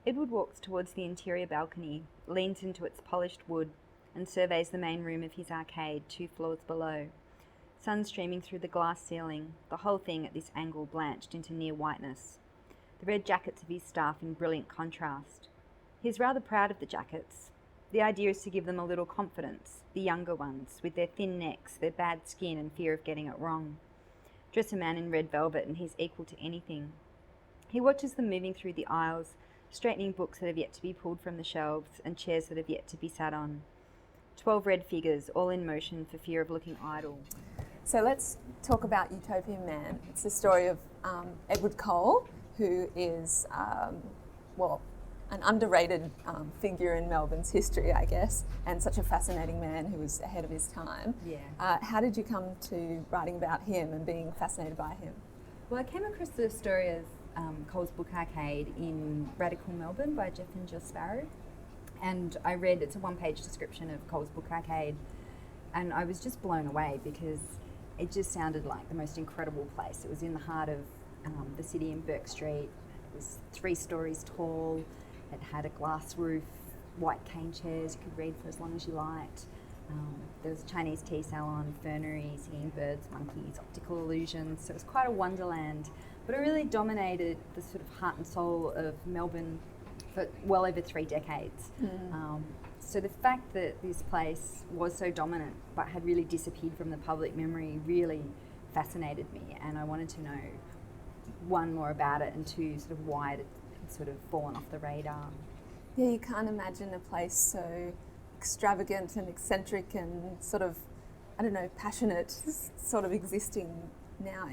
Edward walks towards the interior balcony, leans into its polished wood, and surveys the main room of his arcade 2 floors below. Sun streaming through the glass ceiling, the whole thing at this angle blanched into near whiteness. The red jackets of his staff in brilliant contrast. He's rather proud of the jackets. The idea is to give them a little confidence, the younger ones, with their thin necks, their bad skin and fear of getting it wrong. Dress a man in red velvet and he's equal to anything. He watches them moving through the aisles, straightening books that have yet to be pulled from the shelves and chairs that have yet to be sat on. 12 red figures, all in motion for fear of looking idle. So let's talk about Utopian Man. It's the story of Edward Cole, who is, an underrated figure in Melbourne's history, I guess, and such a fascinating man who was ahead of his time. Yeah. How did you come to writing about him and being fascinated by him? Well, I came across the story of Cole's book Arcade in Radical Melbourne by Jeff and Jill Sparrow. And I read, it's a 1-page description of Cole's book Arcade, and I was just blown away because it just sounded like the most incredible place. It was in the heart of the city in Burke Street. It was 3 stories tall. It had a glass roof, white cane chairs. You could read for as long as you liked. There was a Chinese tea salon, fernery, singing birds, monkeys, optical illusions. So it was quite a wonderland. But it really dominated the sort of heart and soul of Melbourne for well over 3 decades. So the fact that this place was so dominant but had really disappeared from the public memory really fascinated me, and I wanted to know, 1, more about it, and 2, sort of why it had sort of fallen off the radar. Yeah, you can't imagine a place so extravagant and eccentric and sort of, I don't know, passionate sort of existing now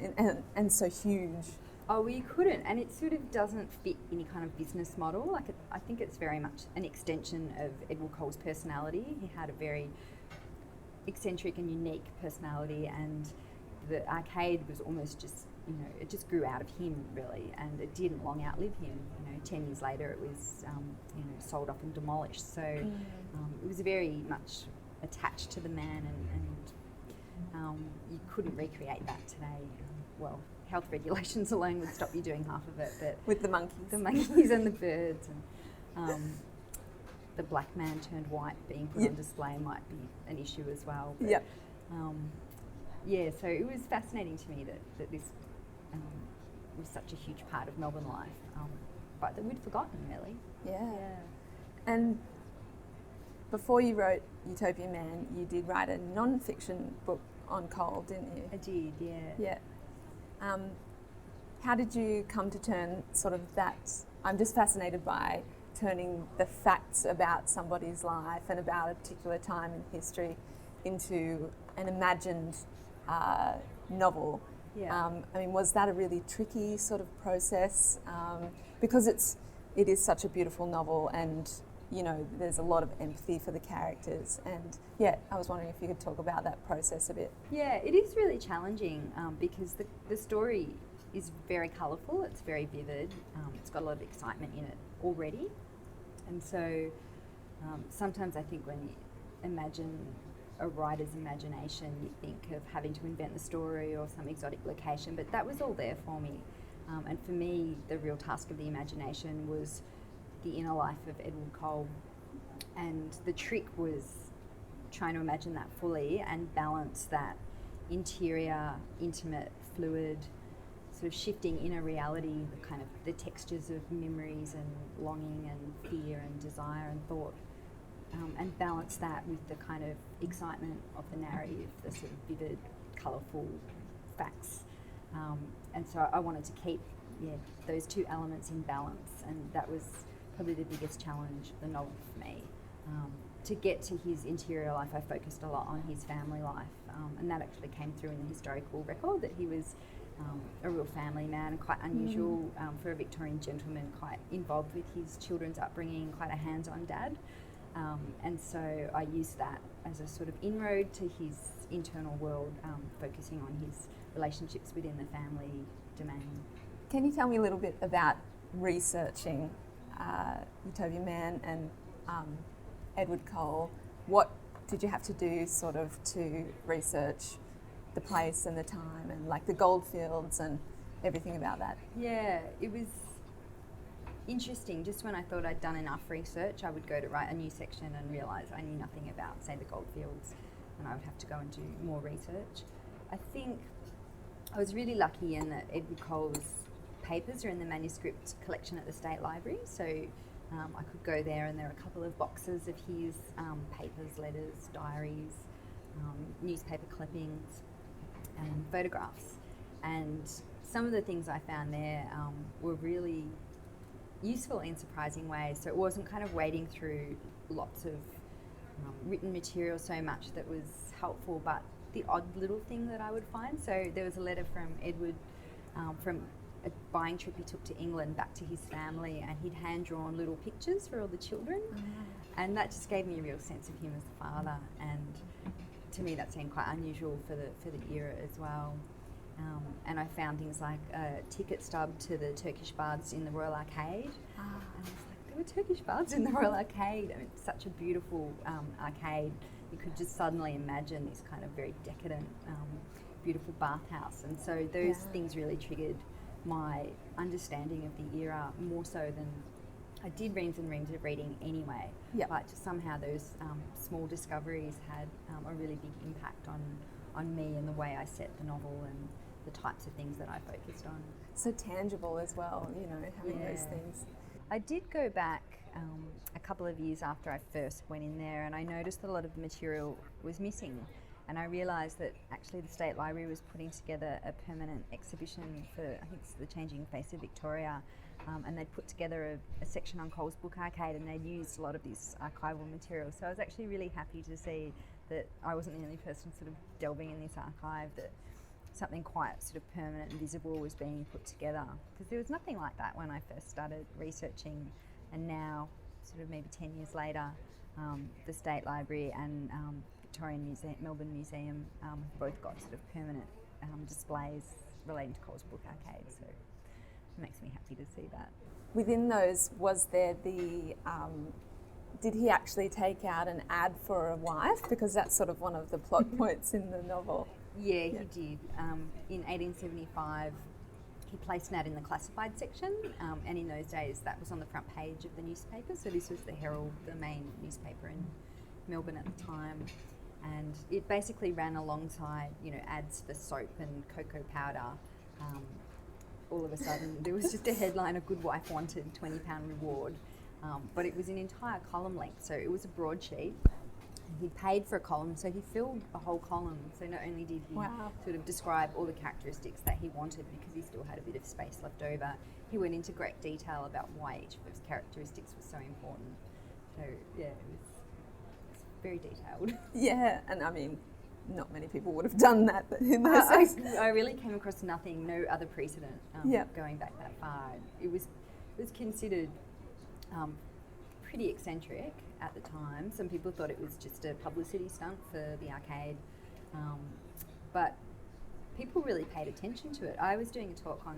and so huge. Oh, well, you couldn't, and it sort of doesn't fit any kind of business model. I think it's very much an extension of Edward Cole's personality. He had a very eccentric and unique personality, and the arcade was almost just, it just grew out of him, really, and it didn't long outlive him. 10 years later it was, sold off and demolished. So it was very much attached to the man, and you couldn't recreate that today. Well, health regulations alone would stop you doing half of it, but with the monkeys and the birds, and the black man turned white being put on display might be an issue as well. But, so it was fascinating to me that this was such a huge part of Melbourne life, but that we'd forgotten, really. Yeah. And before you wrote Utopian Man, you did write a non-fiction book on Cole, didn't you? I did, yeah. Yeah. How did you come to turn sort of that? I'm just fascinated by turning the facts about somebody's life and about a particular time in history into an imagined novel. Yeah. Was that a really tricky sort of process? Because it is such a beautiful novel, and there's a lot of empathy for the characters, and I was wondering if you could talk about that process a bit. Yeah, it is really challenging because the story is very colourful, it's very vivid, it's got a lot of excitement in it already, and so sometimes I think when you imagine a writer's imagination, you think of having to invent the story or some exotic location, but that was all there for me, and for me the real task of the imagination was the inner life of Edward Cole, and the trick was trying to imagine that fully and balance that interior, intimate, fluid, sort of shifting inner reality, the kind of the textures of memories and longing and fear and desire and thought, and balance that with the kind of excitement of the narrative, the sort of vivid, colourful facts, and so I wanted to keep those 2 elements in balance, and that was probably the biggest challenge of the novel for me. To get to his interior life, I focused a lot on his family life, and that actually came through in the historical record, that he was a real family man and quite unusual for a Victorian gentleman, quite involved with his children's upbringing, quite a hands-on dad. And so I used that as a sort of inroad to his internal world, focusing on his relationships within the family domain. Can you tell me a little bit about researching Utopian Man and Edward Cole? What did you have to do sort of to research the place and the time and like the goldfields and everything about that? Yeah, it was interesting. Just when I thought I'd done enough research, I would go to write a new section and realise I knew nothing about, say, the goldfields, and I would have to go and do more research. I think I was really lucky in that Edward Cole's papers are in the manuscript collection at the State Library, so I could go there, and there are a couple of boxes of his papers, letters, diaries, newspaper clippings and photographs. And some of the things I found there were really useful in surprising ways. So it wasn't kind of wading through lots of written material so much that was helpful, but the odd little thing that I would find. So there was a letter from Edward from a buying trip he took to England back to his family, and he'd hand-drawn little pictures for all the children. And that just gave me a real sense of him as a father, and to me that seemed quite unusual for the era as well. And I found things like a ticket stub to the Turkish baths in the Royal Arcade. And I was like, there were Turkish baths in the Royal Arcade. I mean, it's such a beautiful arcade. You could just suddenly imagine this kind of very decadent, beautiful bathhouse. And so those things really triggered my understanding of the era more so than I did reams and reams of reading anyway. But just somehow those small discoveries had a really big impact on me and the way I set the novel and the types of things that I focused on. So tangible as well, you know, having those things. I did go back a couple of years after I first went in there, and I noticed that a lot of the material was missing. And I realised that actually the State Library was putting together a permanent exhibition for, I think it's the Changing Face of Victoria, and they'd put together a section on Cole's Book Arcade, and they'd used a lot of this archival material. So I was actually really happy to see that I wasn't the only person sort of delving in this archive, that something quite sort of permanent and visible was being put together. Because there was nothing like that when I first started researching, and now, sort of maybe 10 years later, the State Library and Victorian Museum, Melbourne Museum have both got sort of permanent displays relating to Cole's Book Arcade, so it makes me happy to see that. Within those, was there the, did he actually take out an ad for a wife? Because that's sort of one of the plot points in the novel. Yeah, he did. In 1875, he placed an ad in the classified section, and in those days that was on the front page of the newspaper. So this was the Herald, the main newspaper in Melbourne at the time. And it basically ran alongside, you know, ads for soap and cocoa powder. All of a sudden, there was just a headline, "A good wife wanted, £20 reward." But it was an entire column length, so it was a broadsheet. He paid for a column, so he filled a whole column. So not only did he sort of describe all the characteristics that he wanted, because he still had a bit of space left over, he went into great detail about why each of those characteristics was so important. So yeah, it was very detailed. Yeah, and I mean, not many people would have done that in those days. I really came across nothing, no other precedent going back that far. It was considered pretty eccentric at the time. Some people thought it was just a publicity stunt for the arcade, but people really paid attention to it. I was doing a talk on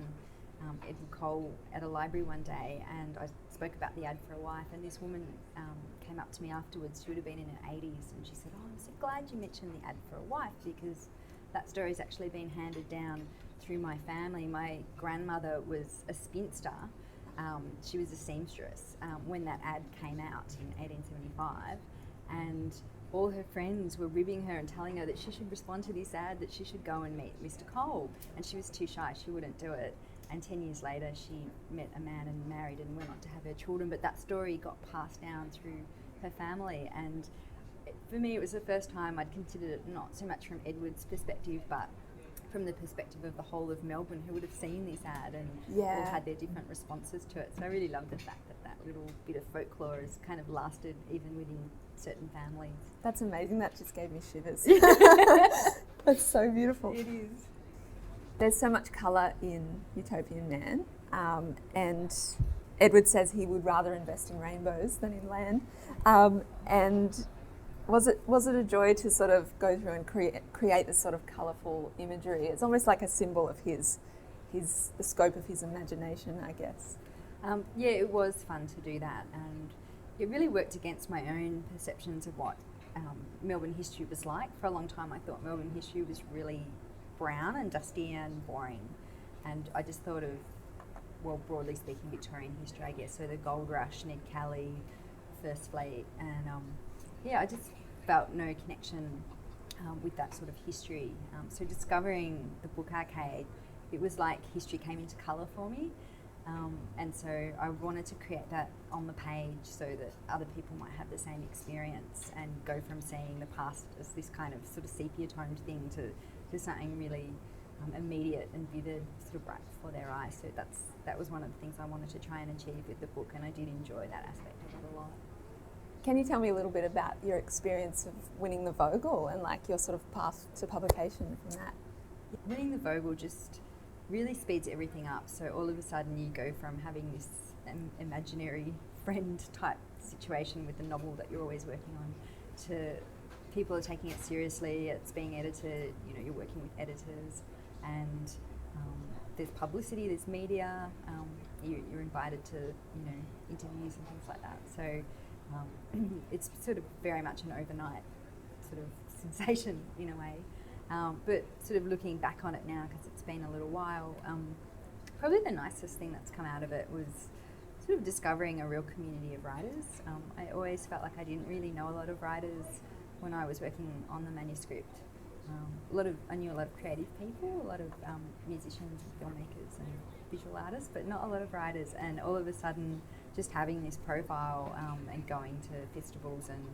Edward Cole at a library one day, and I spoke about the ad for a wife, and this woman came up to me afterwards. She would have been in her 80s, and she said, "Oh, I'm so glad you mentioned the ad for a wife, because that story's actually been handed down through my family. My grandmother was a spinster. She was a seamstress when that ad came out in 1875, and all her friends were ribbing her and telling her that she should respond to this ad, that she should go and meet Mr. Cole, and she was too shy, she wouldn't do it. And 10 years later she met a man and married and went on to have her children, but that story got passed down through her family, and for me it was the first time I'd considered it not so much from Edward's perspective, but from the perspective of the whole of Melbourne, who would have seen this ad and all had their different responses to it. So I really love the fact that that little bit of folklore has kind of lasted even within certain families. That's amazing. That just gave me shivers. That's so beautiful. It is. There's so much colour in Utopian Man, and Edward says he would rather invest in rainbows than in land. And was it a joy to sort of go through and create this sort of colourful imagery? It's almost like a symbol of the scope of his imagination, I guess. Yeah, it was fun to do that, and it really worked against my own perceptions of what Melbourne history was like. For a long time I thought Melbourne history was really brown and dusty and boring, and I just thought of well, broadly speaking, Victorian history, I guess. So the Gold Rush, Ned Kelly, First Fleet, and yeah, I just felt no connection with that sort of history. So discovering the book arcade, it was like history came into colour for me. And so I wanted to create that on the page so that other people might have the same experience and go from seeing the past as this kind of sort of sepia toned thing to something really immediate and vivid, sort of right before their eyes. So that was one of the things I wanted to try and achieve with the book, and I did enjoy that aspect of it a lot. Can you tell me a little bit about your experience of winning the Vogel and like your sort of path to publication from that? Winning the Vogel just really speeds everything up. So all of a sudden you go from having this imaginary friend type situation with the novel that you're always working on to people are taking it seriously, it's being edited, you're working with editors, and there's publicity, there's media, you're invited to interviews and things like that. So it's sort of very much an overnight sort of sensation in a way. But sort of looking back on it now, because it's been a little while, probably the nicest thing that's come out of it was sort of discovering a real community of writers. I always felt like I didn't really know a lot of writers when I was working on the manuscript. I knew a lot of creative people, a lot of musicians and filmmakers and visual artists, but not a lot of writers. And all of a sudden, just having this profile and going to festivals and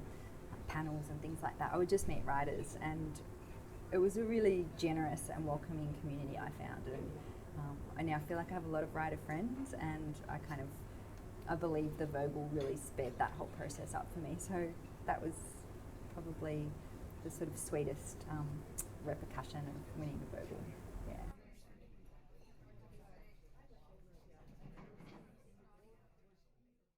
panels and things like that, I would just meet writers, and it was a really generous and welcoming community I found. And I now feel like I have a lot of writer friends, and I believe the Vogel really sped that whole process up for me. So that was probably the sort of sweetest repercussion of winning the Vogel.